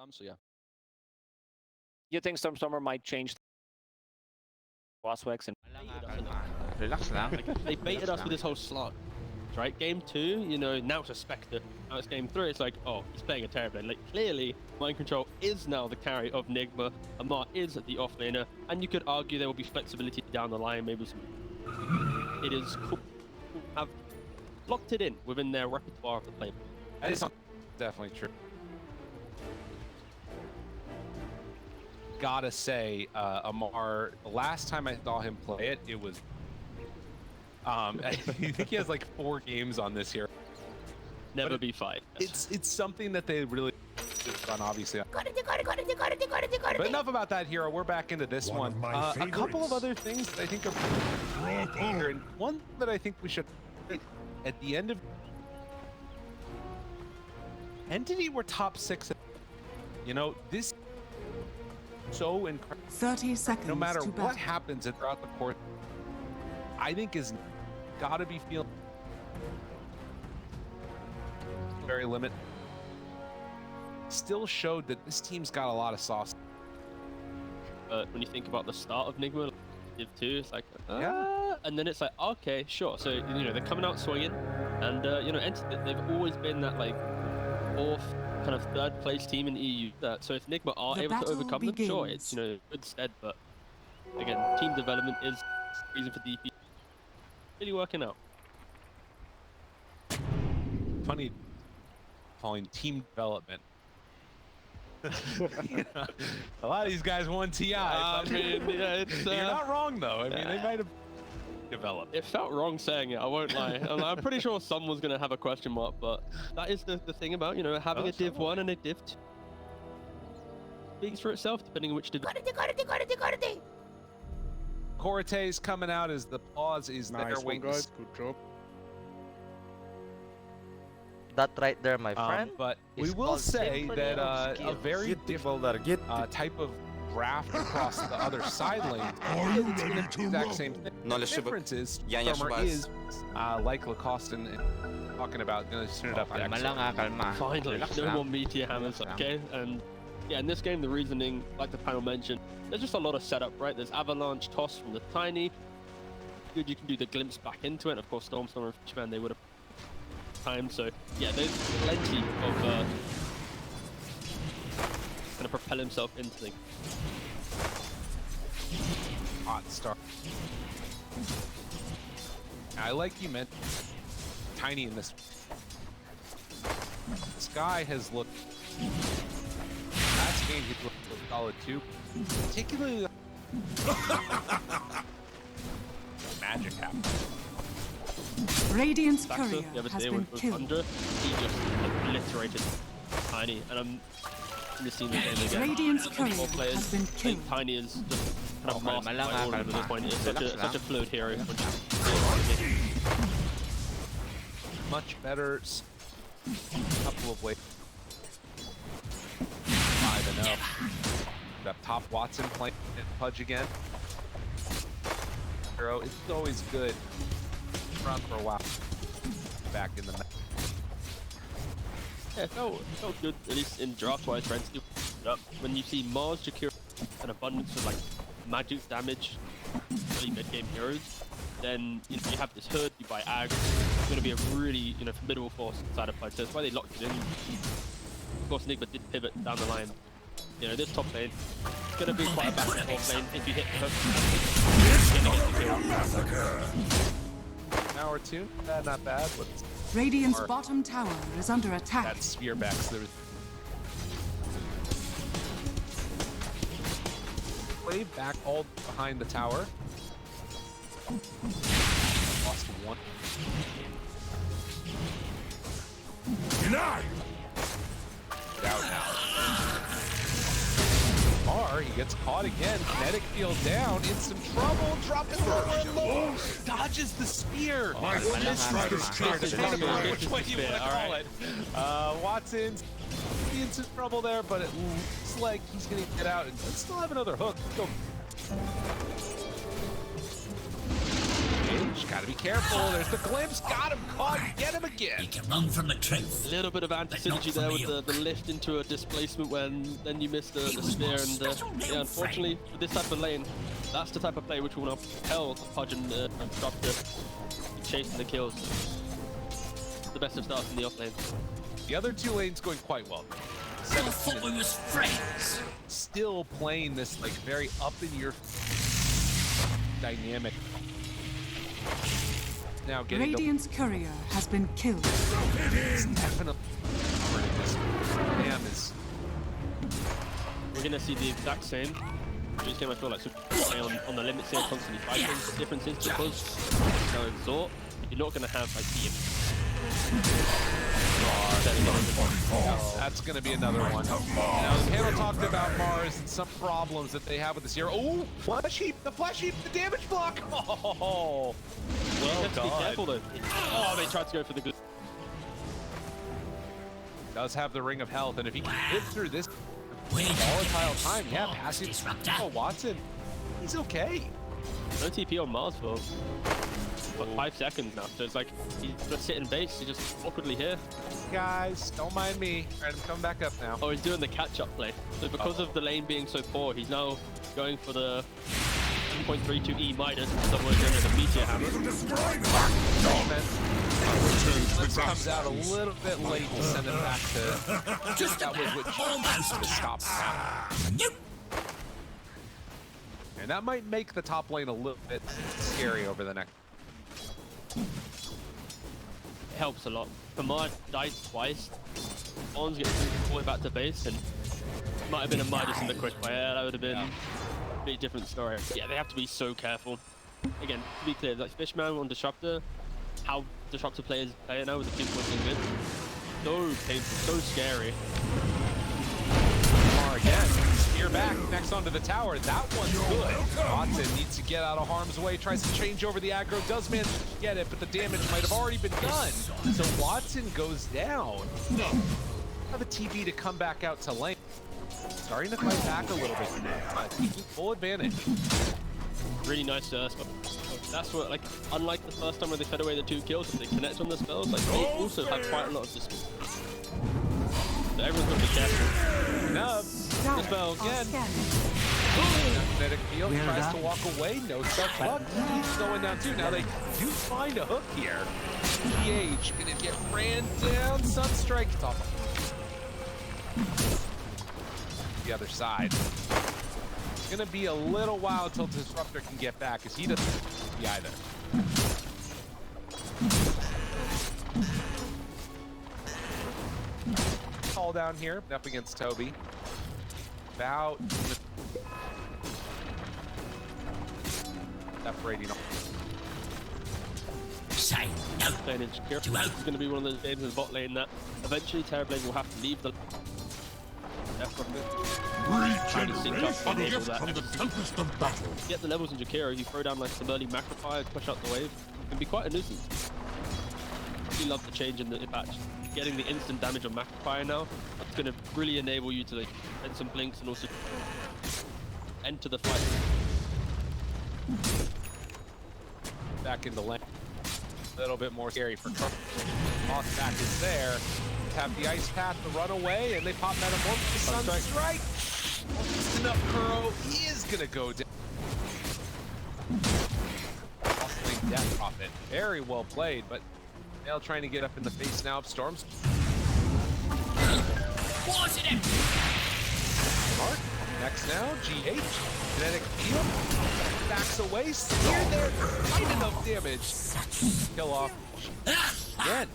come. So yeah. You think Stormstormer might change Waswex and Relax lang. Like, they baited us with this whole slot, right? Game 2, you know, now it's a Spectre. Now it's game 3, it's like, oh, he's playing a Terrorblade. Like, clearly, Mind Control is now the carry of Nigma. AMMAR is the offlaner, and you could argue there will be flexibility down the line, maybe some... It is cool to have locked it in within their repertoire of the play. That is definitely true. Gotta say, AMMAR, the last time I saw him play it, it was... I think he has like 4 games on this here. Never be fight. It's something that they really run, obviously. But enough about that, Hero. We're back into this one. A couple of other things that I think are here, and one that I think we should at the end of Entity were top 6. You know, this so incredible. 30 seconds. No matter what happens throughout the course, I think is gotta be feeling very limit. Still showed that this team's got a lot of sauce. When you think about the start of Nigma, Div 2, it's like, yeah. And then it's like, okay, sure. So, you know, they're coming out swinging, and, you know, Entity, they've always been that, like, 4th, kind of 3rd place team in EU. So if Nigma are able to overcome them, sure, it's, you know, good stead, but again, team development is the reason for DP. Really working out. Funny calling team development. You know, a lot of these guys won TI. I mean, yeah, it's, you're not wrong though. I mean, they might have developed. It felt wrong saying it, I won't lie. I'm pretty sure someone's going to have a question mark, but that is the thing about, you know, having a Div 1 and a Div 2. Speaks for itself, depending on which Div. KuroKy's coming out as the pause is Nice there one, waiting. guys. Good job. That right there, my friend. But we is will called say Symphony that of a very Skills. different type of draft across the other side lanes. It's going to be the exact same thing. The difference is Stormer is like Lacoste and talking about going to turn it up to X. Finally, no more meteor hammers, okay? And yeah, in this game, the reasoning, like the panel mentioned, there's just a lot of setup, right? There's Avalanche, Toss from the Tiny. Good, you can do the glimpse back into it. Of course, Stormstormer and Fishman, they would have time. So yeah, there's plenty of gonna propel himself into things. Hot start. I like you meant Tiny in this. Sky has looked. Last game he looked solid too, particularly. Magic happened. Radiant's Saxo, courier the other has day been with killed. Thunder, he just obliterated Tiny, and I'm just seeing the game again. Radiant's Four courier players. has been I think killed. Tiny is just kind of mastered by all of them at this point. It's such a fluid hero. Much better. Couple of ways. 5-0. Got top Watson playing Pudge again. Hero, it's always good. Front for a while. Back in the match. Yeah, it felt good, at least in draft-wise, friends. When you see Mars, Jakiro, an abundance of like magic damage, really mid-game heroes, then you know, you have this Hood, you buy Ag, it's going to be a really formidable force inside of Pudge. So that's why they locked it in. Of course, Nigma did pivot down the line. You know, this top lane is going to be quite a back and forth lane if you hit the hook. An hour or two, not bad. But Radiant's bottom tower is under attack. that spear back, so there was play back all behind the tower. Lost one. Denied. Out now. He gets caught again. Kinetic field down. In some trouble. Drops forward low. Dodges the spear. Misses the spear. Depending on which way you want to call it. Watson's in some trouble there, but it looks like he's going to get out and still have another hook. Go. Pudge, gotta be careful. There's the glimpse. Got him caught. Get him again. You can run from the truth. A little bit of anti-synergy there with the lift into a displacement when then you miss the spear. And yeah, unfortunately, with this type of lane, that's the type of play which will now propel Pudge and drop the chasing the kills. The best of starts in the off lane. The other two lanes going quite well. I thought we was friends. Still playing this like very up in your dynamic. Now getting Radiant's courier has been killed. it's definitely Damn is We're gonna see the exact same. This game I feel like on the limits here, constantly fighting. The difference is because now exhort, you're not gonna have like the that's gonna be another one. Now the panel talked about Mars and some problems that they have with this hero. Oh, flash heap, the flash heap, the damage block. Oh, you have to be careful though. Oh, they tried to go for the good. Does have the ring of health, and if he can live through this volatile time, yeah, passive. Oh, Watson, he's okay. No TP on Mars for what, 5 seconds now, so it's like he's just sitting base, he's just awkwardly here. Guys, don't mind me. All right, I'm coming back up now. Oh, he's doing the catch-up play. So because of the lane being so poor, he's now going for the 2.32E Midas, somewhere going to the Meteor Hammer. This comes out a little bit late to send it back to just that was what to stop happening. And that might make the top lane a little bit scary over the next. It helps a lot. Kamar died twice. Ons gets all the way back to base, and might have been a Midas in the quick fire. That would have been a pretty different story. Yeah, they have to be so careful. Again, to be clear, like Fishman on Disruptor, how Disruptor players play it now with the 2.2 mid. So painful, so scary. Kamar again. Spear back, next onto the tower. That one's good. Watson needs to get out of harm's way, tries to change over the aggro, does manage to get it, but the damage might have already been done. So Watson goes down. Have a TP to come back out to lane. Starting to fight back a little bit, taking full advantage. Really nice spell. That's what, like, unlike the first time where they fed away the 2 kills, if they connect on the spells, like, they also have quite a lot of dispel. So everyone's got to be careful. Nub, the spell again. Magnetic field tries to walk away, no self-luck. He's going down too. Now they do find a hook here. PH gonna get ran down. Sunstrike top. The other side. It's gonna be a little while until Disruptor can get back, because he doesn't see either. Call down here, up against Tobi. About separating. Say no. Playing in Shakira. This is going to be one of those games in the bot lane that eventually Terrorblade will have to leave the trying to sync up and enable that. Get the levels in Jakiro, you throw down like some early macro fire, push up the wave. It can be quite a nuisance. I really love the change in the patch. Getting the instant damage on macro fire now, that's going to really enable you to like send some blinks and also enter the fight. Back into lane. A little bit more scary for Trump. Moss back is there. Have the ice path to run away, and they pop Metamorphosis. Sunstrike. Just enough Kuro. He is gonna go down. Awesome death profit. Very well played, but Nail trying to get up in the face now of Storms. Mark. Next now, GH. Kinetic field. Backs away. Spear there. Quite enough damage. Kill off. Again.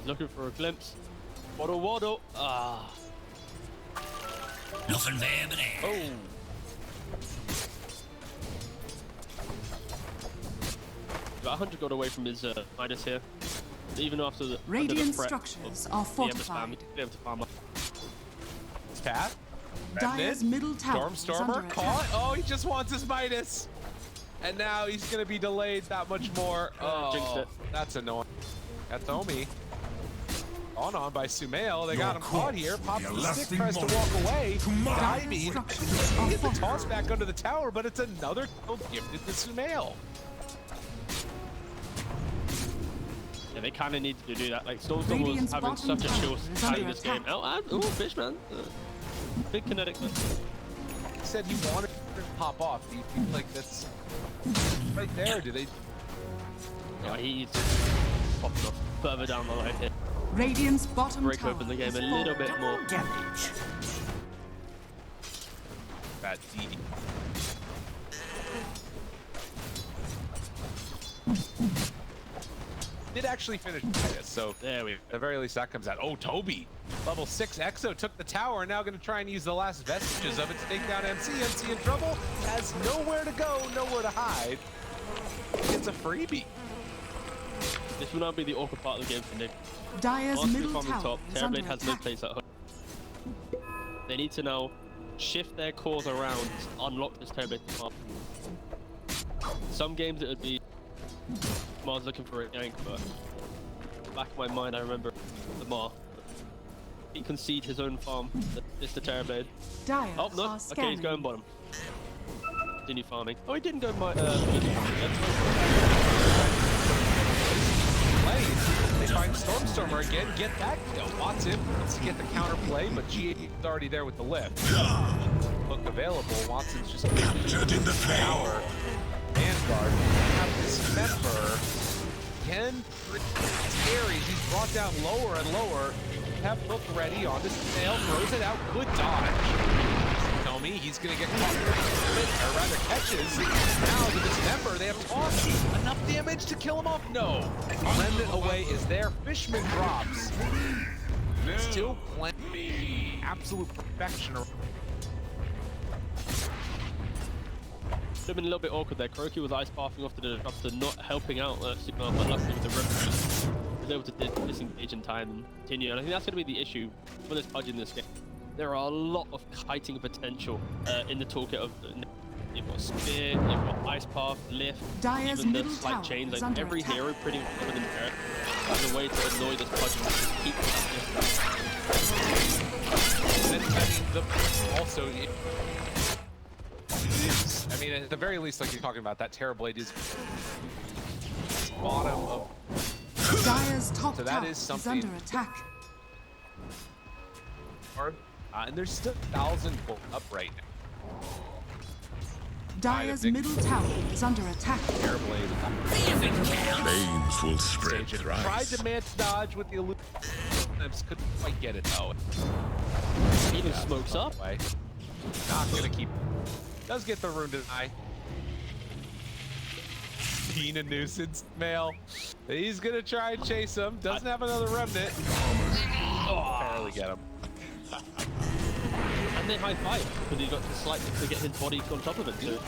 Looking for a glimpse. Waddle, waddle. Ah. Nothing there but air. Oh. About 100 got away from his Midas here. Even after the Radiant threat structures of are the fortified. be able to farm up. Path. Dire's middle tower is under Stormstormer attack. caught. Oh, he just wants his Midas. And now he's going to be delayed that much more. Jinxed Oh, it. that's annoying. Kataomi. On by Sumail. They got him caught here. Pops the stick, tries to walk away. Diving. Structures are He gets the toss fortified. back under the tower, but it's another kill gifted to Sumail. Yeah, they kind of need to do that. Like Stormstormer was Radiant's having bottom such a tower chill is time under this game. attack. Oh, ooh, Fishman. Big kinetic. He said he wanted to pop off. Do you feel like that's right there? Do they? No, he's popping off further down the line here. Radiant's bottom Break tower open the game is a little bit Double more. damage. Bad D. Did actually finish this, so There we go. at the very least that comes out. Oh, Tobi, level 6 Exo took the tower and now going to try and use the last vestiges of it to take down MC. MC in trouble, has nowhere to go, nowhere to hide. It's a freebie. This will not be the awkward part of the game for Nick. Dyer's Once we middle come on tower top, is under Terrorblade has no attack. place at home. They need to now shift their cores around to unlock this Terrorblade farm. Some games it would be Mars looking for a gank, but back in my mind I remember the Mar. He conceded his own farm. It's the Terrorblade. Dire Oh no, are okay, scanning. he's going bottom. Continue farming. Oh, he didn't go my They find Stormstormer again, get that kill. Watson wants to get the counterplay, but GA is already there with the lift. Hook available. Watson's just captured in the tower. Vanguard have this member. Again, scary. He's brought down lower and lower. Have hook ready on this tail, throws it out. Good dodge. Kataomi, he's gonna get caught, or rather catches. Now with this member, they have tossed enough damage to kill him off. No, remnant away is there. Fishman drops. Still plenty. Absolute perfection. Should have been a little bit awkward there. KuroKy was ice pathing off to the disruptor, not helping out Sigma, but luckily with the rip was able to disengage in time and continue. And I think that's going to be the issue for this Pudge in this game. There are a lot of kiting potential in the toolkit of. You've got spear, you've got ice path, lift, Dyer's even the middle slight tower chains. is Like under every attack. hero pretty much within the air has a way to annoy this Pudge and just keep that distance. And I mean, also. I mean, at the very least, like you're talking about, that Terrorblade is bottom of. Dyer's top So that tower is something- under attack. And there's still 1,000 gold up right now. Dyer's big- middle tower is under attack. Terrorblade. Flames will spread Tried thrice. to manage dodge with the illusion. Couldn't quite get it though. Even smokes up. Way. Not gonna keep. Does get the rune deny. Being a nuisance, male. He's gonna try and chase him. Doesn't have another remnant. Barely get him. And they high five because he got to slightly to get his body on top of it too.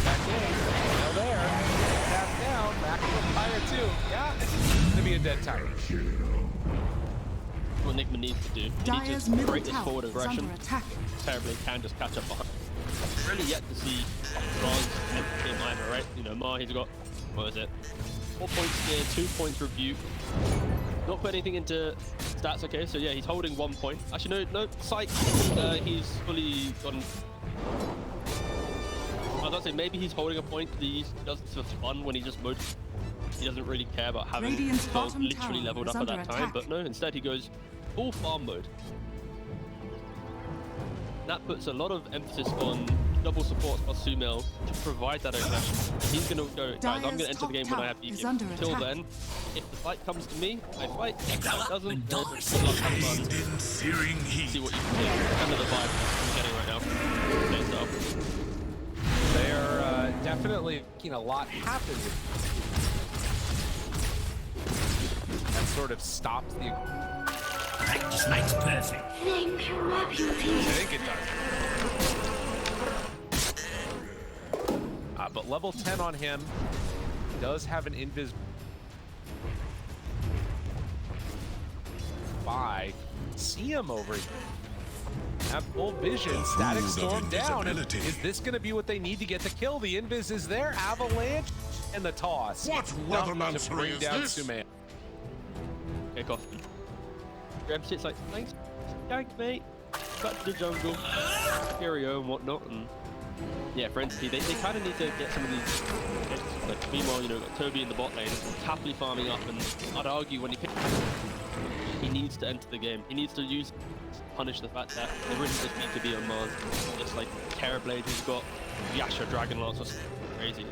Back in. Still there. Tap down. Back to the fire too. Yeah. It's gonna be a dead time. What Nigma needs to do. He needs Dyer's to middle break this tower forward is aggression. under attack. Terribly can just catch up behind. Really yet to see Mars and him either, right? You know, Mar, he's got, what is it? 4 points here, 2 points rebuke. Not put anything into stats, okay? So yeah, he's holding 1 point. Actually, no, psych. He's fully gone. I was about to say, maybe he's holding a point that he does this for fun when he just mode. He doesn't really care about having Radiant's those bottom literally tower leveled is up at under that time, attack. but no, instead he goes full farm mode. That puts a lot of emphasis on double support plus Sumail to provide that aggression. He's gonna go, guys, I'm gonna enter the game when I have Dyer's DPC. top tower is Till under then, if the fight comes to me, I fight. If it Development doesn't, then doors. good luck, have fun. In searing See heat. what you can do. Kind of the vibe I'm getting right now. Okay, so. They're definitely making a lot happen. That sort of stops the. Practice makes perfect. I think it does. But level 10 on him. He does have an invis. See him over here. Have full vision. Static storm down. And is this going to be what they need to get the kill? The invis is there. Avalanche and the toss. What Enough revelance to bring is down this? Sumail. Kick off. Grab shit's like, thanks, gank, mate. back to the jungle, Curio and whatnot, and yeah, for Entity, they kind of need to get some of these hits. Like, meanwhile, you know, got Tobi in the bot lane, happily farming up, and I'd argue when he needs to enter the game. He needs to punish the fact that there isn't just BKB on Mars. Just like Terrorblade who's got Yasha Dragon Lance or something crazy.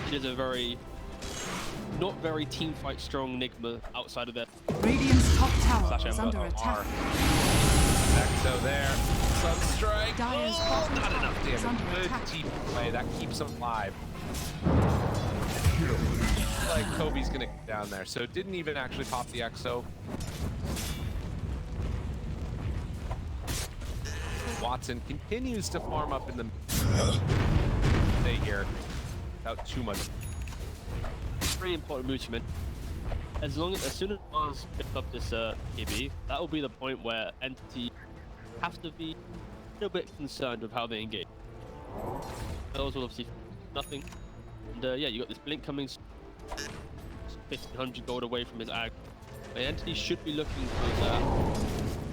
It is a not very team fight strong Nigma outside of that. Radiant's top tower Slash is under attack. So there, Sunstrike. Dire's Oh, bottom not tower enough is under damage. Good attack. team play. That keeps him alive. Like Kobe's gonna get down there, so didn't even actually pop the Exo. Watson continues to farm up in the stay here without too much. Very important movement. As soon as Mars picks up this KB, that will be the point where Entity has to be a little bit concerned with how they engage. Those will obviously nothing. And yeah, you got this blink coming 1500 gold away from his ag. The Entity should be looking for that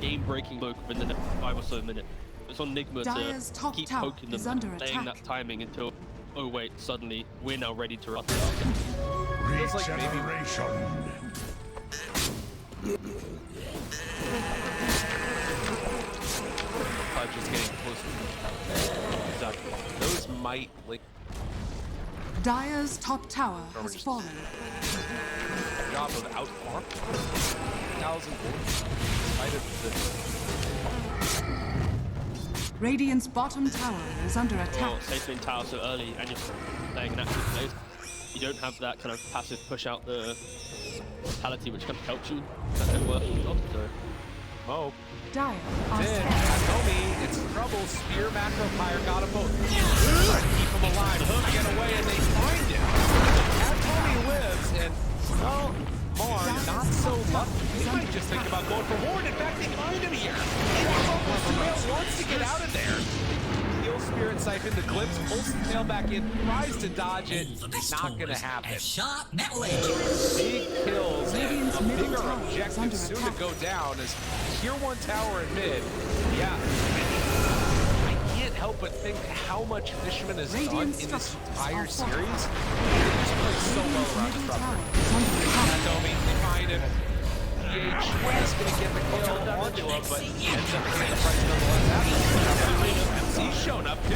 game-breaking poke within the next 5 or so minutes. It's on Nigma Dire's to top keep tower poking them, is under playing attack. that timing until, oh wait, suddenly we're now ready to run. Feels like maybe Regeneration. Pudge is getting close. Exactly. Those might like Dire's top tower has just- fallen. job of outfarm. 1,000 gold. Despite of Radiant's bottom tower is under attack. Well, safe in tower so early and you're playing an active place. You don't have that kind of passive push out the mentality which kind of helps you. That don't work so. Mo. Dire are Then, scared. Kataomi, it's trouble. Spear, macro, fire, got them both. Try to keep him alive. Hook, get away, and they find him. Kataomi lives, and, well, Mar, not so lucky. He might just think about going for Ward. In fact, they find him here. It's almost too late. Wants to get out of there. Heal Spirit Siphon, the glimpse, pulls the tail back in, tries to dodge it. Not gonna happen. Sharp metal edge. Big kills and Radiant's a middle bigger tower is objective under soon attack. to go down as Tier 1 tower in mid. Yeah. I can't help but think how much Fishman has done Radiant in this structures entire are fortified. series. They just play so well around Middle the tower Disruptor. is under attack. Kataomi, they find him. PH is going to get the kill onto him, but ends up paying the price nonetheless. MC's shown up too.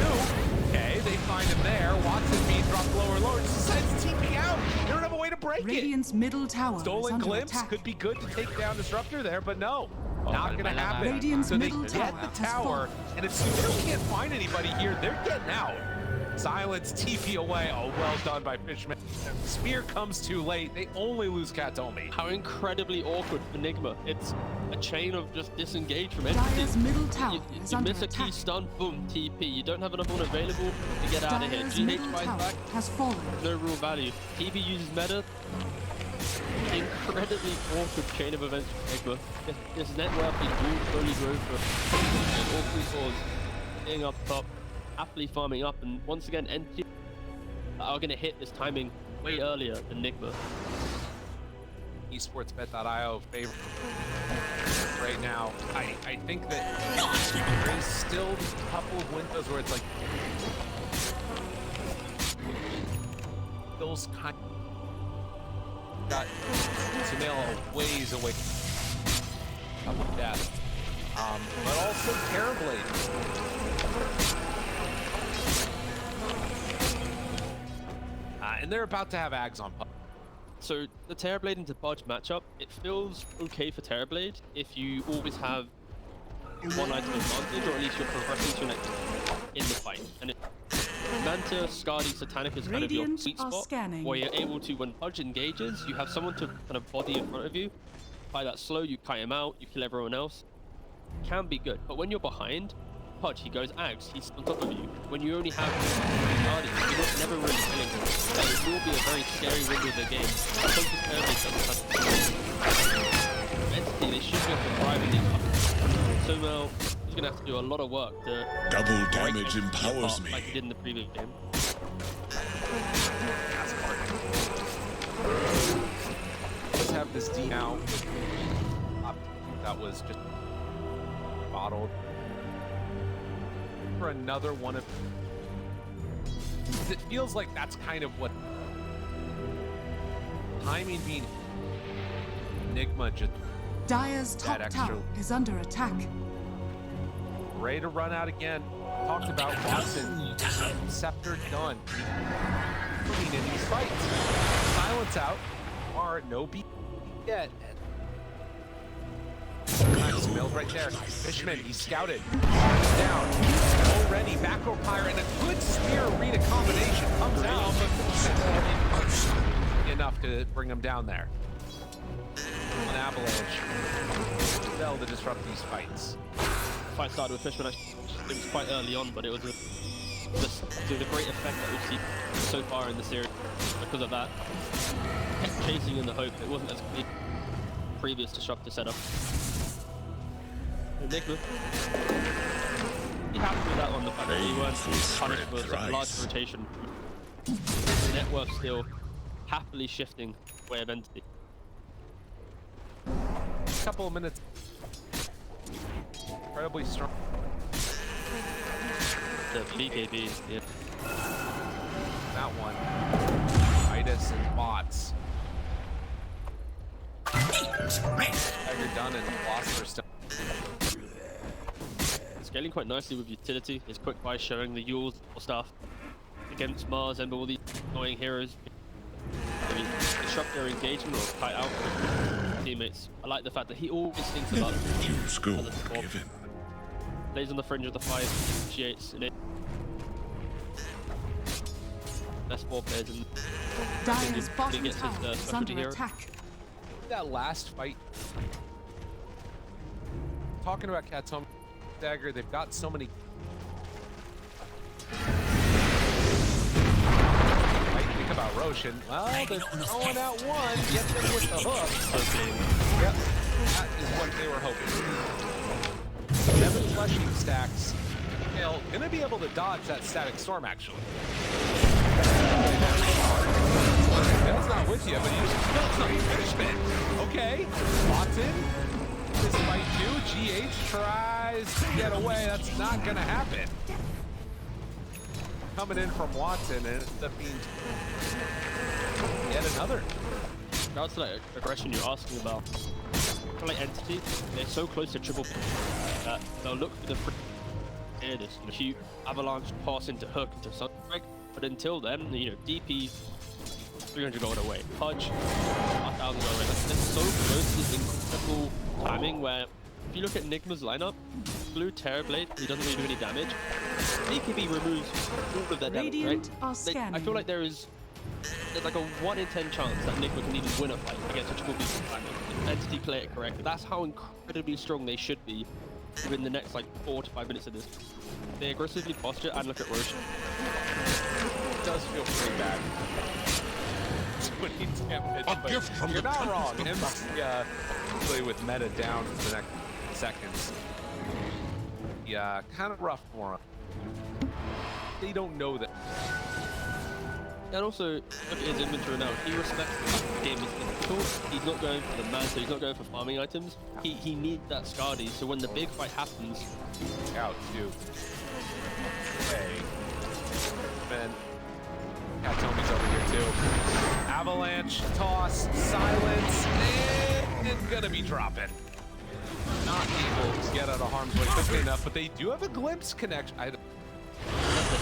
Okay, they find him there. Watson being dropped lower, just decides to TP out. They don't have a way to break it. Radiant's middle tower is Stolen under glimpse attack. could be good to take down Disruptor there, but no. Not gonna happen. Radiant's So they middle get tower the has tower, fallen. and if Subaru can't find anybody here, they're getting out. Silence, TP away. Oh, well done by Fishman. Spear comes too late. They only lose Kataomi. How incredibly awkward for Nigma. It's a chain of just disengage from Dire's Entity. middle tower You is under miss a key attack. stun, boom, TP. You don't have enough one available to get out of here. Dire's GH middle buys tower back, has fallen. no real value. TP uses meta. Incredibly awkward chain of events for Nigma. This network is all slowly grow for all three swords. Staying up top, happily farming up, and once again, Entity are going to hit this timing way earlier than Nigma. esportsbet.io favorite right now. I think that there is still a couple of windows where it's like those kind got Sunil ways away from death. But also Terrorblade. And they're about to have Ags on Pudge. So the Terrorblade into Pudge matchup, it feels okay for Terrorblade if you always have one item advantage, or at least you're progressing to next in the fight. And Manta, Skadi, Satanic is kind of your Radiant sweet are spot, scanning. where you're able to, when Pudge engages, you have someone to kind of body in front of you. By that slow, you kite him out, you kill everyone else. Can be good, but when you're behind, Pudge, he goes Ags, he's on top of you. When you only have Guardian, you're never really killing him. So it will be a very scary window of the game. Because this Terrorblade doesn't have Entity, they should be able to drive in these up. So well, he's gonna have to do a lot of work to Double break damage Entity empowers apart me. like he did in the previous game. Let's have this D now. That was just bottled. For another one of... It feels like that's kind of what... Timing being... Nigma just... Dire's top extra- tower is under attack. Ready to run out again. Talked about Watson. Scepter done. Putting in these fights. Silence out. Or no beat yet. Nice, Mills right there. Fishman, he's scouted. Down. Already. Back row pirate and a good spear arena combination comes out. Enough to bring him down there. An avalanche. Spell to disrupt these fights. Fight started with Fishman. It was quite early on, but it was a great effect that we've seen so far in the series because of that. Kept chasing in the hope it wasn't as big previous disruptor setup. Nigma, he happy with that one, the fact that he weren't punished for such a large rotation. The network still happily shifting way of entity. Couple of minutes. Incredibly strong. The BKB, yeah. That one. Midas and bots. Tiger done and Philosopher still. Scaling quite nicely with utility. His quick buy showing the Yules stuff against Mars and all these annoying heroes. I mean, disrupt their engagement or kite out with teammates. I like the fact that he always thinks about School given. Plays on the fringe of the fight, initiates in it. Best ball players in Dire's bottom gets his, tower is specialty under hero. attack. That last fight. Talking about Kataomi Dagger, they've got so many. Might think about Roshan. Well, they're throwing out one. Get them with the hook. Okay. Yep, that is what they were hoping. 7 fleshing stacks. They'll gonna be able to dodge that static storm actually. Bill's not with you, but he's still Fishman. Okay, Watson. This fight too. GH tries to get away. That's not gonna happen. Coming in from Watson and it ends up being yet another. Regards to that aggression you're asking about, for like Entity, they're so close to triple that they'll look for the hear this huge avalanche pass into hook into Sunstrike, but until then, you know, DP 300 gold away, Pudge 1,000 gold away. They're so close to this incredible timing where if you look at Nigma's lineup, Blue Terrorblade, he doesn't really do any damage. BKB removes all of their damage, Radiant right? are scanning. I feel like there's like a 1 in 10 chance that Nigma can even win a fight against a triple beast timing. If Entity play it correctly. That's how incredibly strong they should be within the next like 4 to 5 minutes of this. They aggressively posture and look at Roshan. It does feel pretty bad. 20 damage, but gift from you're the not wrong. temple. Him, play with meta down for the next seconds. Yeah, kind of rough for him. They don't know that. And also, look at his inventory now. He respects the game is difficult. He's not going for the man, so he's not going for farming items. He needs that Scardy, so when the big fight happens, Out too. Hey. Man. Kataomi's over here too. Avalanche, toss, silence, and gonna be dropping. Not able to get out of harm's way quickly enough, but they do have a glimpse connection. the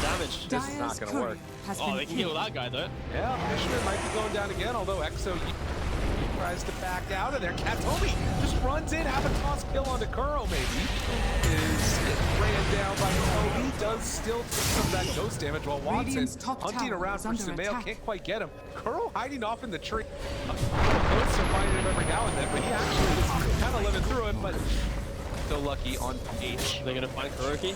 damage. This is not Dire's gonna courier work. has Oh, been they can kill killed. that guy though. Yeah, Fishman might be going down again, although Exo tries to back out of there. Kataomi just runs in, have a toss kill onto Kuro maybe. Is ran down by Tobi, does still take some of that ghost damage while Watson Radiant's top hunting tower around is for under Sumail, attack. can't quite get him. Kuro hiding off in the tree. Ghosts are finding him every now and then, but he actually is kind of living through it, but still lucky on H. They're gonna find KuroKy.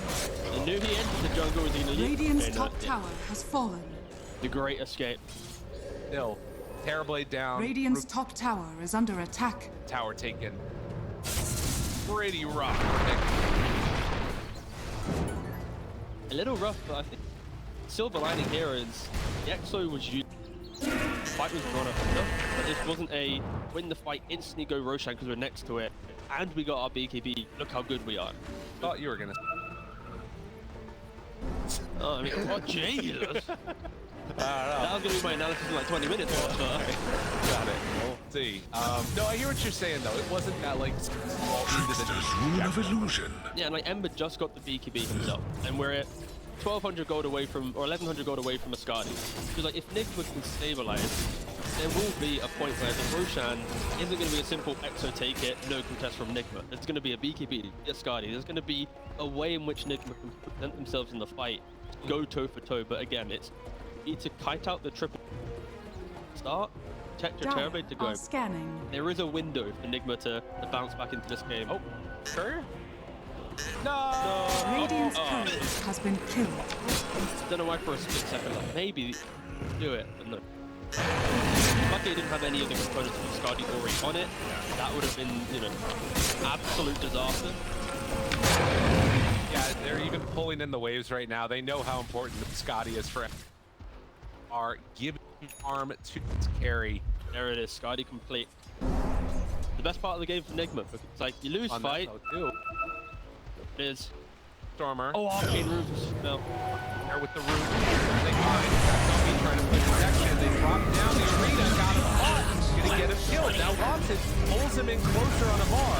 They knew he entered the jungle with Ina. Radiant's top tower has fallen. The great escape. Still, Terrorblade down. Radiant's top tower is under attack. Tower taken. Pretty rough. A little rough, but I think silver lining here is the Exo was used fight was drawn up enough, but this wasn't a win the fight, instantly go Roshan because we're next to it, and we got our BKB. Look how good we are. Thought you were gonna. Oh, I mean, oh Jesus! That was gonna be my analysis in like 20 minutes. Got it. We'll see. No, I hear what you're saying though. It wasn't that like all into the Rune of illusion. Yeah, and like Ember just got the BKB himself, and we're at 1,200 gold away from, or 1,100 gold away from a Skadi. Because like, if Nigma can stabilize, there will be a point where the Roshan isn't going to be a simple exo take it, no contest from Nigma. There's going to be a BKB, a Skadi. There's going to be a way in which Nigma can present themselves in the fight, go toe for toe. But again, it's you need to kite out the triple start, check your Dire Terrorblade to go. are scanning. There is a window for Nigma to bounce back into this game. Oh, sure. No. Radiant's turret has been killed. Don't know why for a split second, like maybe do it, but no. Lucky it didn't have any of the components of the Skadi already on it. That would have been, you know, absolute disaster. Yeah, they're even pulling in the waves right now. They know how important the Skadi is for are giving arm to its carry. There it is, Skadi complete. The best part of the game for Nigma, because it's like you lose On fight. that note, too. It is. Stormer. Oh, arcane roofs. No. There with the roof. They find Kataomi trying to put protection. They drop down the arena, got him caught. Gonna get him killed. Now Watson pulls him in closer on AMMAR.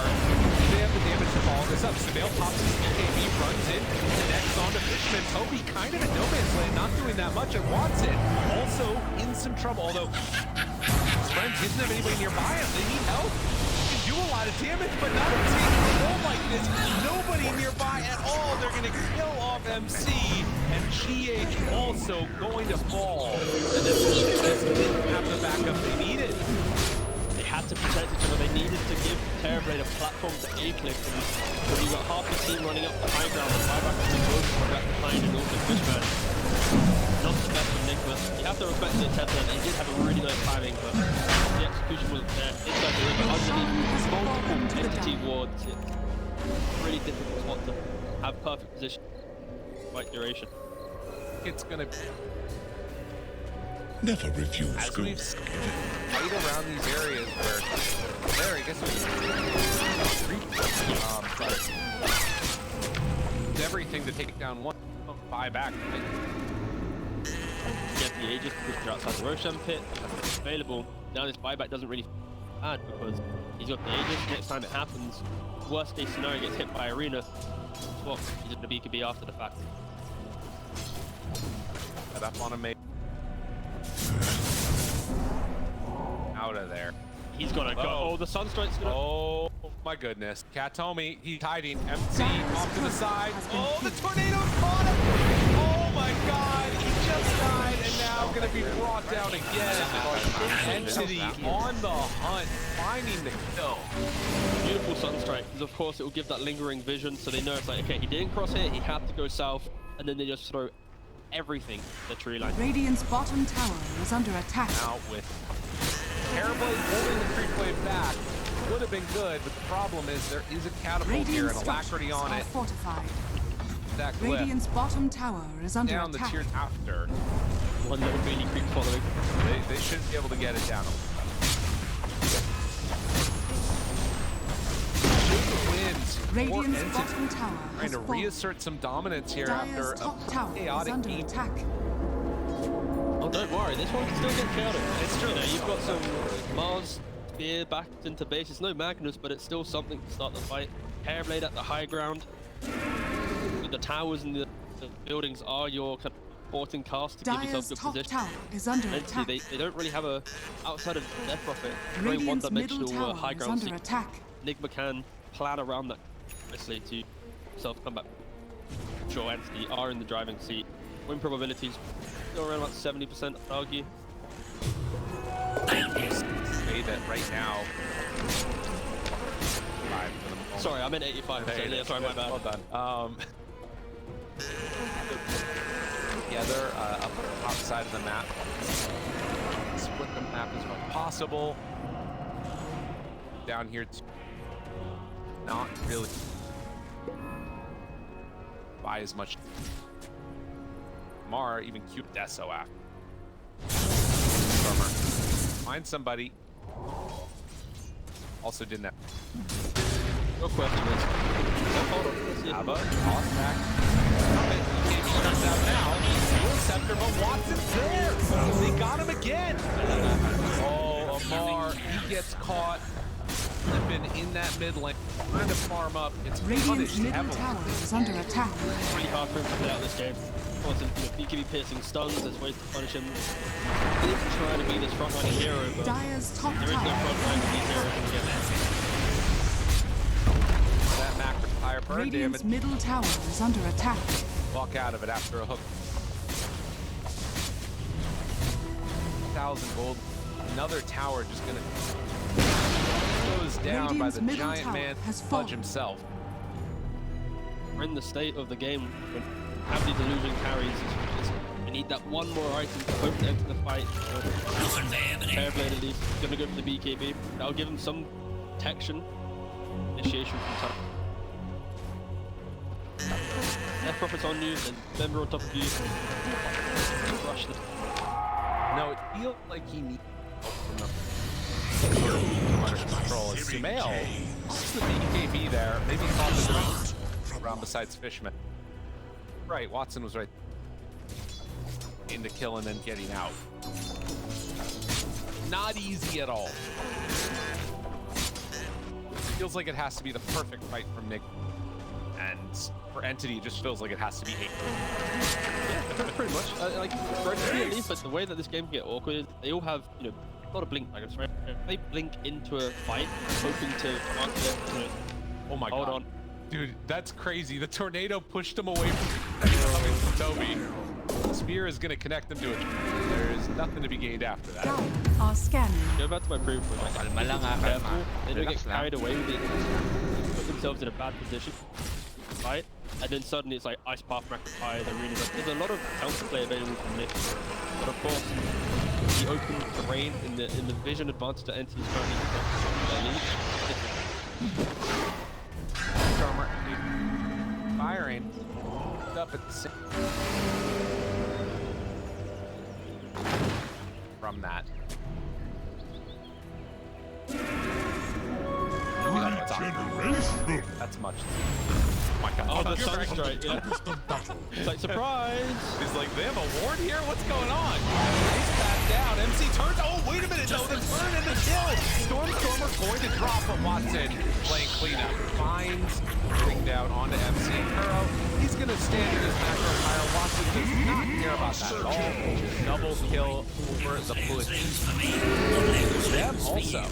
They have the damage to follow this up. Surveil pops his BKB, runs in, connects onto Fishman. Tobi kind of in no man's land, not doing that much. And Watson also in some trouble, although his friends didn't have anybody nearby him. They need help. Do a lot of damage, but not taking a roll like this. Nobody nearby at all. They're going to kill off MC, and GH also going to fall. And this didn't have the backup they needed. They had to protect each other. They needed to give Terrorblade a platform to A-click. And when you got half the team running up the high ground, the buyback was both back behind and also Fishman. Not the best from Nigma. You have to respect the attempt that he did have a really nice timing, but the execution was there. Inside the river, underneath multiple entity wards. It's really difficult spot to have perfect position, right duration. It's going to be, Never refuse as good. we've seen, right around these areas where, there, I guess it's everything to take it down one, buy back. Get the Aegis pushed outside the Roshan pit. It's available. Now this buyback doesn't really bad because he's got the Aegis. Next time it happens, worst case scenario gets hit by Arena. Swap. He's in the BKB after the fact. Got up on him, mate. Out of there. He's gonna go. Oh, the Sunstrike's gonna. Oh my goodness. Kataomi, he's hiding. MC off to the side. Oh, the tornado caught him. Oh my god, he just died and now gonna be brought down again. Entity on the hunt, finding the kill. Beautiful Sunstrike, because of course it will give that lingering vision, so they know it's like, okay, he didn't cross here, he had to go south, and then they just throw everything the tree line. Radiant's bottom tower is under attack. Out with Terrorblade holding the creep wave back. Would have been good, but the problem is there is a catapult here and Alacrity on it. Fortified. That glyph Radiant's bottom tower is under down the attack. tier after. One little really creep following. They should be able to get it down. Wins. Radiant's bottom tower Trying has to fallen. reassert some dominance here Dire's after top a tower is chaotic under game. attack. Oh, don't worry, this one can still get chaotic. It's true. You know, you've got some Mars spear back into base. It's no Magnus, but it's still something to start the fight. Terrorblade at the high ground. The towers and the buildings are your kind of supporting cast to give Dire's yourself good top position. tower is under Mentally, attack. they don't really have a, outside of Death Prophet, very Radiant's middle one-dimensional tower high is ground. under attack. Nigma can plan around that obviously to self come back. Sure, Entity are in the driving seat. Win probabilities still around about 70%, I'd argue. Say that right now. Sorry, I meant 85%. Yeah, sorry, my bad. Well done. Yeah, they're up on the top side of the map. Split the map as much as possible. Down here, not really buy as much. Mara even cute Deso after. Stormer. Find somebody. Also didn't have. No question is. Hold on. Let's see. Abba, toss back. BKB comes out now. Dual scepter, but Watson's there. They got him again. Oh, AMMAR, he gets caught. Flipping in that mid lane, trying to farm up. It's Radiant's punished middle heavily. tower is under attack. It's really hard for him to play out this game. Watson, BKB piercing stuns, there's ways to punish him. He's trying to be this frontline hero, but Dire's top there is no tower. frontline that these heroes can get there. That macro fire burn Radiant's damage. middle tower is under attack. Walk out of it after a hook. 1,000 gold. Another tower just gonna goes down Radiant's by the middle giant tower man has Pudge fallen. himself. We're in the state of the game when have these illusion carries. We need that one more item to hope to enter the fight. Fairblade at least gonna go for the BKB. That'll give him some protection. Initiation from top. Death Prophet's on you, then Member on top of you. Rush the. No, it feels like he needs help from the sort of under control. As Sumail, just the BKB there. Maybe thought that there was around besides Fishman. Right, Watson was right. Into kill and then getting out. Not easy at all. Feels like it has to be the perfect fight from Nick. And for Entity, it just feels like it has to be 8. Yeah, pretty much. Like, for Entity at least, like, the way that this game can get awkward, they all have, you know, a lot of blink items, right? They blink into a fight, hoping to answer it, you know. Oh my Hold god. on. Dude, that's crazy. The tornado pushed him away from Tobi. The spear is going to connect them to it. There's nothing to be gained after that. Dire are scanning. Go back to my proof point. Like, Kalma lang be careful. kalma. They don't get Relax lang. carried away with it. Put themselves in a bad position, right? And then suddenly it's like Ice Path, Rectify, the arena. There's a lot of counterplay available from Nick. But of course, the open terrain in the vision advantage that Entity's currently Stormer firing up at the same from that. That's much. Oh my god. Oh, the Sunstrike, yeah. It's like, surprise! He's like, they have a ward here? What's going on? He's back down. MC turns. Oh, wait a minute. No, the turn and the kill. Stormstormer going to drop from Watson. Playing cleanup. Finds getting down onto MC. Kuro, he's going to stand in his macro fire. Watson does not care about that at all. Double kill over the Pudge. Them also.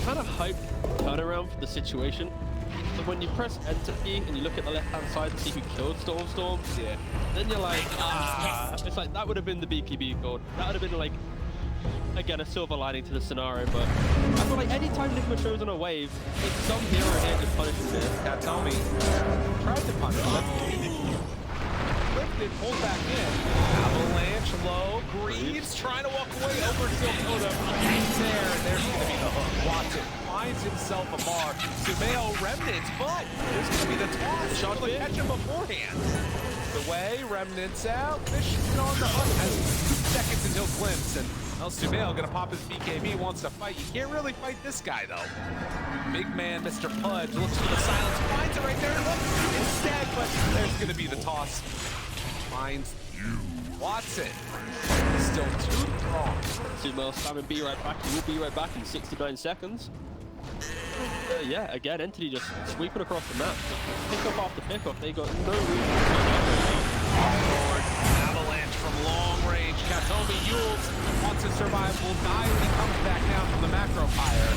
Kind of hype turnaround for the situation. So when you press enter key and you look at the left hand side to see who killed Stormstorm, Yeah. then you're like, ah, it's like that would have been the BKB gold. That would have been like, again, a silver lining to the scenario, but I feel like anytime Nigma shows on a wave, it's some hero here to punish him there. Kataomi tried to punish him. Lifted, pulled back in. Avalanche low. Greaves trying to walk away over to Totem. He's there, and there's going to be the hook. Watson finds himself a bar. Sumail remnants, but there's going to be the toss. Shot to catch him beforehand. The way, remnants out. Fishman on the hook. Has 2 seconds until glimpse, and well, Sumail going to pop his BKB, wants to fight. You can't really fight this guy, though. Big man, Mr. Pudge, looks for the silence, finds it right there. Looks instead, but there's going to be the toss. Finds Watson. Still too strong. Sumail spamming B right back. He will be right back in 69 seconds. Yeah, again, Entity just sweeping across the map. Pick up after pick up. They got no reason Avalanche from long range. Kataomi Yules wants to survive. Will die when he comes back down from the macro fire.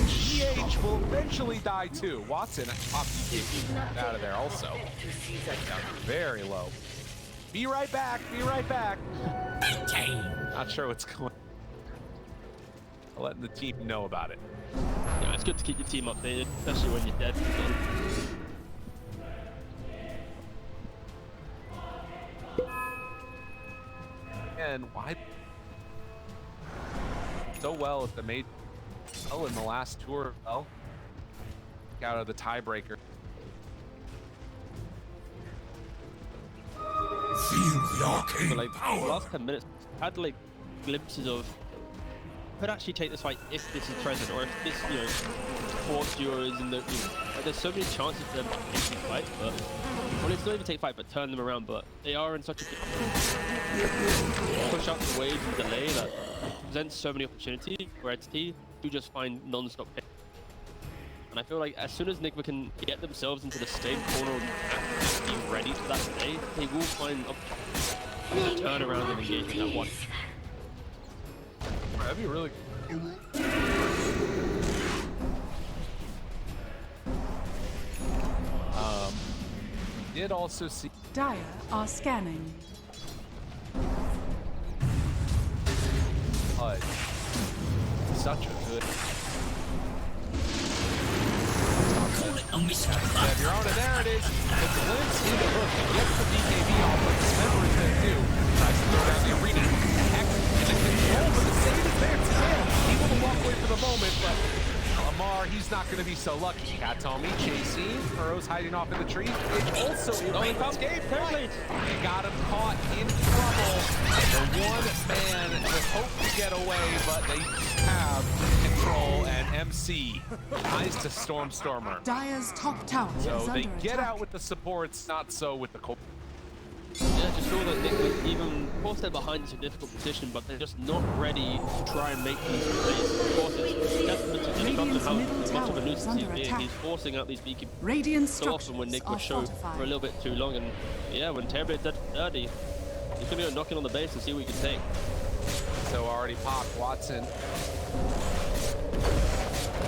GH will eventually die too. Watson pop BKB out of there also. Down very low. Be right back. Be right back. Not sure what's going on. Letting the team know about it. Yeah, it's good to keep your team updated, especially when you're dead. And why so well at the made in the last tour? Well, out of the tiebreaker. Feel the arcane For like the power. last 10 minutes, had like glimpses of could actually take this fight if this is present, or if this, you know, force duo is in the, like, there's so many chances for them to take the fight, but well, it's not even take fight, but turn them around. But they are in such a push up the wave and delay that presents so many opportunities for Entity to just find non-stop hits. And I feel like as soon as Nigma can get themselves into the same corner and be ready for that delay, they will find a turn around and engage in that one. That'd be really did also see Dire are scanning. Pudge. Such a good. Call it a mystery. If you're on it, there it is. The glimpse into Hook. He gets the BKB off what the Smember is going to do. Tries to throw down the arena. Heck, and the control for the save is there. Able to walk away for the moment, but AMMAR, he's not going to be so lucky. Kataomi chasing. Kuro's hiding off in the tree. It's also able to escape. They got him caught in trouble. The one man just hoped to get away, but they have control, and MC eyes to Stormstormer. Dire's top tower So is they under get attack. out with the supports, not so with the core. Yeah, just feel that Nigma, even, of course they're behind is a difficult position, but they're just not ready to try and make these plays. Of course, it's testament to Gigabyte and how much of a nuisance he's being. He's forcing out these beaky Radiant so often when Nigma show for a little bit too long, and yeah, when Terrorblade's dead for 30, he's gonna go knocking on the base and see what he can take. So already popped Watson.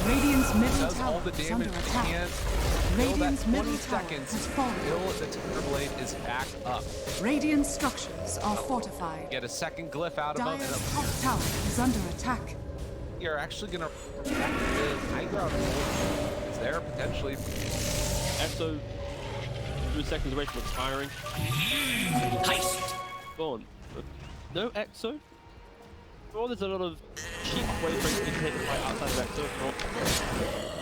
Radiant's middle Does all tower the is damage under they attack. can. Still that Radiant's 20 middle tower seconds has fallen. until the Terrorblade is back up. Radiant structures are fortified. Get a second glyph out of him. Dire's top tower is under attack. You're actually going to protect the high ground. Is there potentially? EXO 3 seconds away from expiring. Heist. Gone. No EXO. Well, there's a lot of cheap ways for him to take the fight outside of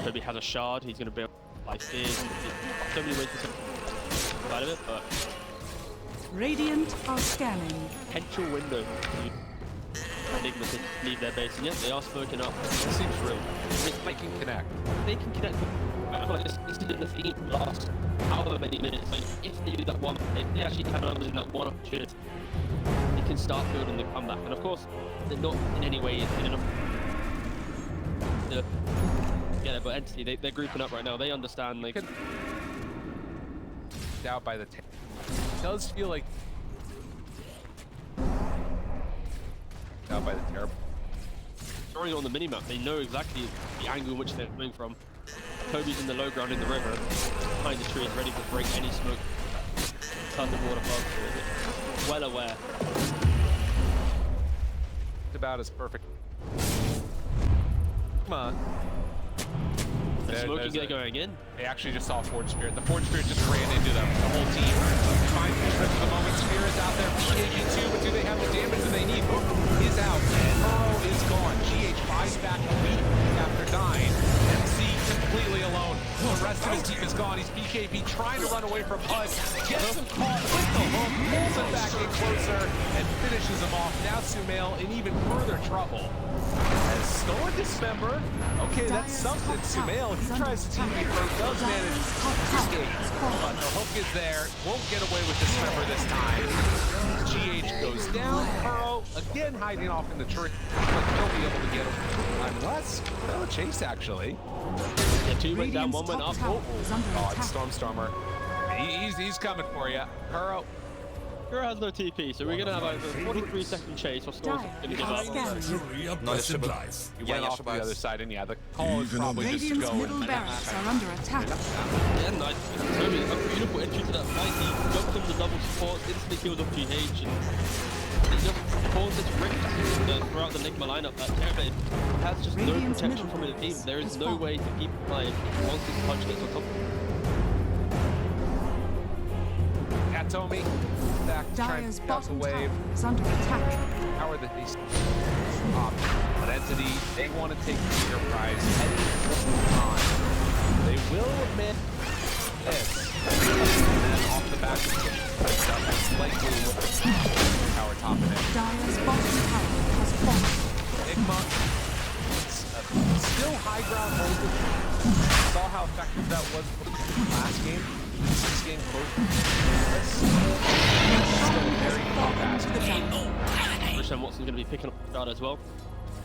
EXO. Tobi has a shard, he's going to be able to fly stairs. So many ways to take the side of it, but Radiant are scanning. potential window for Nigma to leave their base, and yes, they are smoking up. It seems real. They can connect. They can connect with, I feel like this is the theme last however many minutes. Like, if they do that one, if they actually have another in that one opportunity, they can start building the comeback. And of course, they're not in any way in enough to get it, but Entity, they're grouping up right now. They understand, like, Out by the tail. Does feel like out by the terrible. drawing on the minimap, they know exactly the angle in which they're coming from. Tobi's in the low ground in the river, behind the tree, is ready to break any smoke. Ton of water above, well aware. It's about as perfect. Come on. The smoking they're going in. They actually just saw Forge Spirit. The Forge Spirit just ran into them, the whole team. Fine Fishman for the moment. Spear is out there. GH2, but do they have the damage that they need? Hook is out. Kuro is gone. GH5 back a week after dying. MC completely alone. The rest of his team is gone. He's BKB trying to run away from Pudge. Gets him caught with the hook, pulls him back in closer, and finishes him off. Now Sumail in even further trouble. Has stolen Dismember. Okay, that's something. Sumail, he tries to team me, but does manage to escape. But the hook is there. Won't get away with Dismember this time. GH goes down. Kuro again hiding off in the tree. But he'll be able to get him. Unless, no chase actually. Yeah, 2 went down, 1 went up. Tower is under Oh, attack. it's Stormstormer. He's coming for you. Kuro. Kuro has no TP, so we're going to have a 43-second chase, or Storm's going to give Dire are up. scanning. Fury of blessed life. He went off to the other side, and yeah, the call is probably just Radiant's going. middle barracks are under attack. Yeah, nice. Tobi, a beautiful entry to that fight. He jumped on the double support, instantly kills off GH, and he just caused this rift throughout the Nigma lineup. That Terrorblaide has just no Radiant's protection middle from the team. barracks There is has no fallen. way to keep playing once this Pudge gets on top. Kataomi back trying Dire's to out the bottom wave. tower is under attack. How are these but Entity, they want to take the bigger prize heading on. They will admit this. And then off the back of it, likely with power top in it. Dire's bottom tower has Saw how effective that was last game. This game close. Still very fast. Fishman Watson's going to be picking up the guard as well.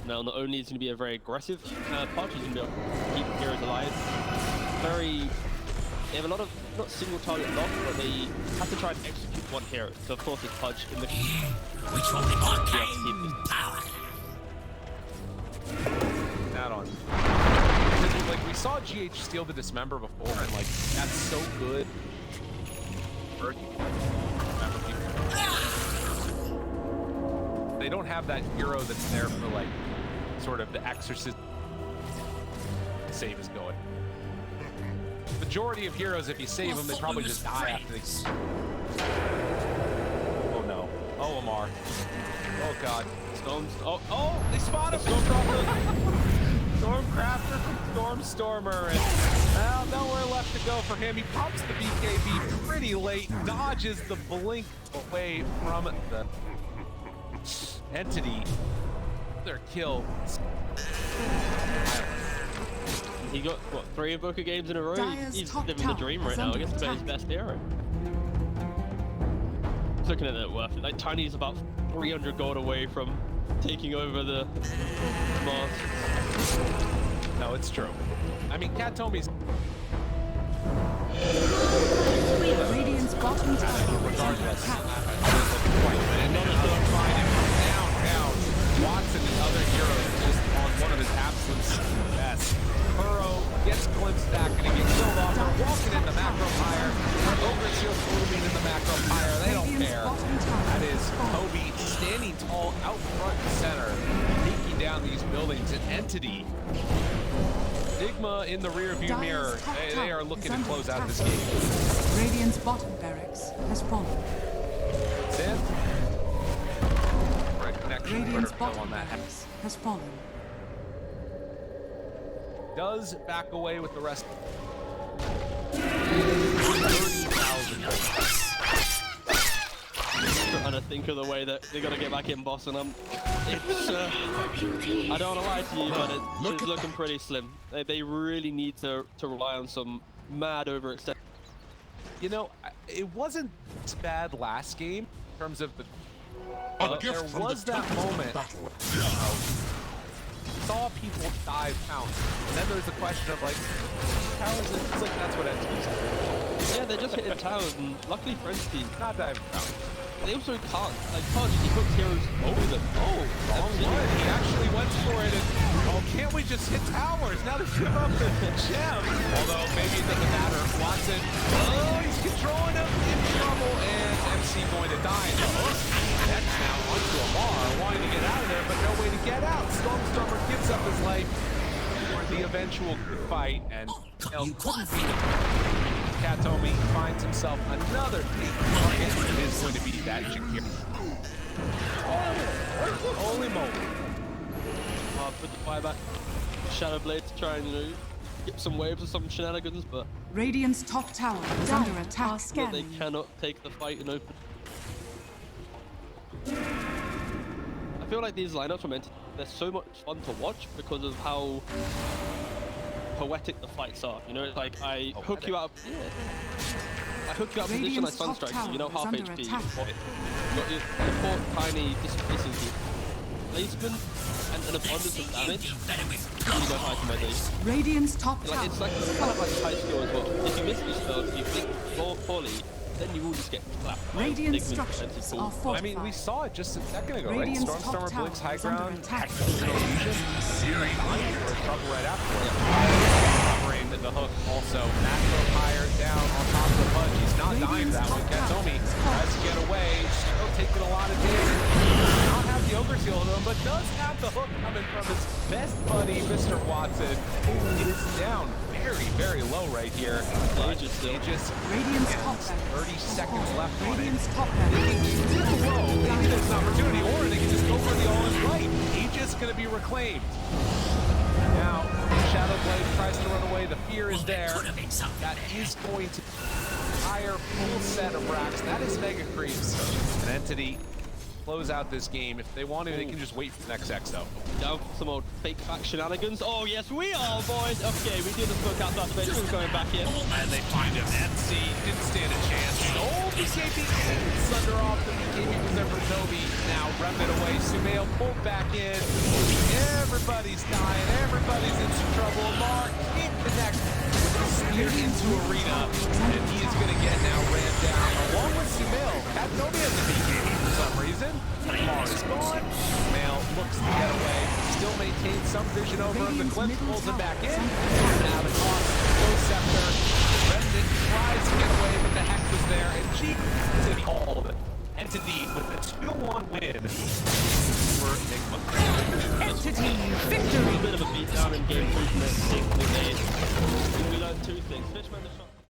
Now, not only is he going to be a very aggressive, Pudge is going to be able to keep heroes alive. They have a lot of, not single target lock, but they have to try and execute one hero. So, of course, it's Pudge in the... Which one the arcane power? Not on. Like, we saw GH steal the Dismember before, and like, that's so good. They don't have that hero that's there for like, sort of the exorcist save is going. Majority of heroes, if you save them, they probably just die after they... Oh no. Oh, AMMAR. Oh god. Oh, they spot him! Stormcrafter from Stormstormer, and well, nowhere left to go for him. He pumps the BKB pretty late, dodges the blink away from the entity. Their kill. He got, what, 3 Invoker games in a row? He's living the dream right now. I guess about his best hero. Looking at that worth, like Tiny's about 300 gold away from taking over the Mars. No, it's true. I mean, Kataomi's... Radiant's bottom tower. Regardless. And then he'll find him down. Watson and other heroes just on one of his absolute best. Kuro gets glimpsed back and he gets killed off. They're walking in the macro pyre. Overseal's moving in the macro pyre. They don't care. That is Tobi standing tall out front and center, taking down these buildings. An entity. Nigma in the rear view mirror. They are looking to close out this game. Radiant's bottom barracks has fallen. Sin. Right connection. Radiant's On bottom that. barracks has fallen. Does back away with the rest. 30,000. Trying to think of the way that they're gonna get back in boss, and it's I don't want to lie to you, but it's looking pretty slim. They really need to rely on some mad overextend. You know, it wasn't as bad last game in terms of the. There was that moment. Saw people dive pounce, and then there's the question of like, how is it? It's like that's what ends. Yeah, they're just hitting towers, and luckily French team Not diving pounce. they also can't, like Pudge, he hooks heroes over them. Oh, Wrong one. He actually went for it, and oh, can't we just hit towers? Now they give up the gem. Although maybe it doesn't matter. Watson, oh, he's controlling him, in trouble, and MC going to die. And the hook, that's now onto AMMAR, wanting to get out of there, but no way to get out. Stormstormer gives up his life for the eventual fight, and you couldn't beat him. Kataomi finds himself another big target. It is going to be that Shakir. Holy moly. Put the buyback Shadow Blade to try and, you know, get some waves or some shenanigans, but Radiant's top tower is under attack. they cannot take the fight in open. I feel like these lineups are they're so much fun to watch because of how poetic the fights are. You know, it's like I hook you out. I hook you out of position, I sunstrike you. You know, half HP. You got your support, tiny, displacing you. Placement and an abundance of damage. You know how to manage. Radiant's top tower. It's like it's kind of like high skill as well. If you miss your spells, if you blink poorly, then you will just get clapped. Radiant structures are fortified. I mean, we saw it just a second ago, right? Radiant's Stormstormer blinks high ground. attack. Trouble right after it. Covering the hook also. Macro fire down on top of the Pudge. He's not dying that one. Kataomi tries to get away. Still taking a lot of damage. Not have the ogre seal on him, but does have the hook coming from his best buddy, Mr. Watson. It's down very, very low right here. Aegis. Radiant's top 30 seconds left on it. Radiant's top They can get an opportunity, or they can just go for the all-in right. Aegis going to be reclaimed. Now, Shadow Blade tries to run away. The fear is there. That is going to fire full set of racks. That is Mega Creeps. An entity close out this game. If they want to, they can just wait for the next X though. Down for some old fake back shenanigans. Oh yes, we are, boys. Okay, we did the smoke out that space. We're going back in. And they find him. MC didn't stand a chance. Oh, BKB thunder off the BKB was there for Tobi. Now rep it away. Sumail pulled back in. Everybody's dying. Everybody's in some trouble. Mark can't connect with the spear into arena. And he is going to get now ran down along with Sumail. Kataomi has a BKB for some reason. Mar is gone. Sumail looks to get away. Still maintains some vision over him. The Clips pulls him back in. Now the toss goes Scepter. Resident tries to get away, but the Hex is there. And G did all of it. Entity with a 2-1 win for Nigma. Entity A victory. bit of a beatdown in game 3 from this. We learned two things. Fishman the shot.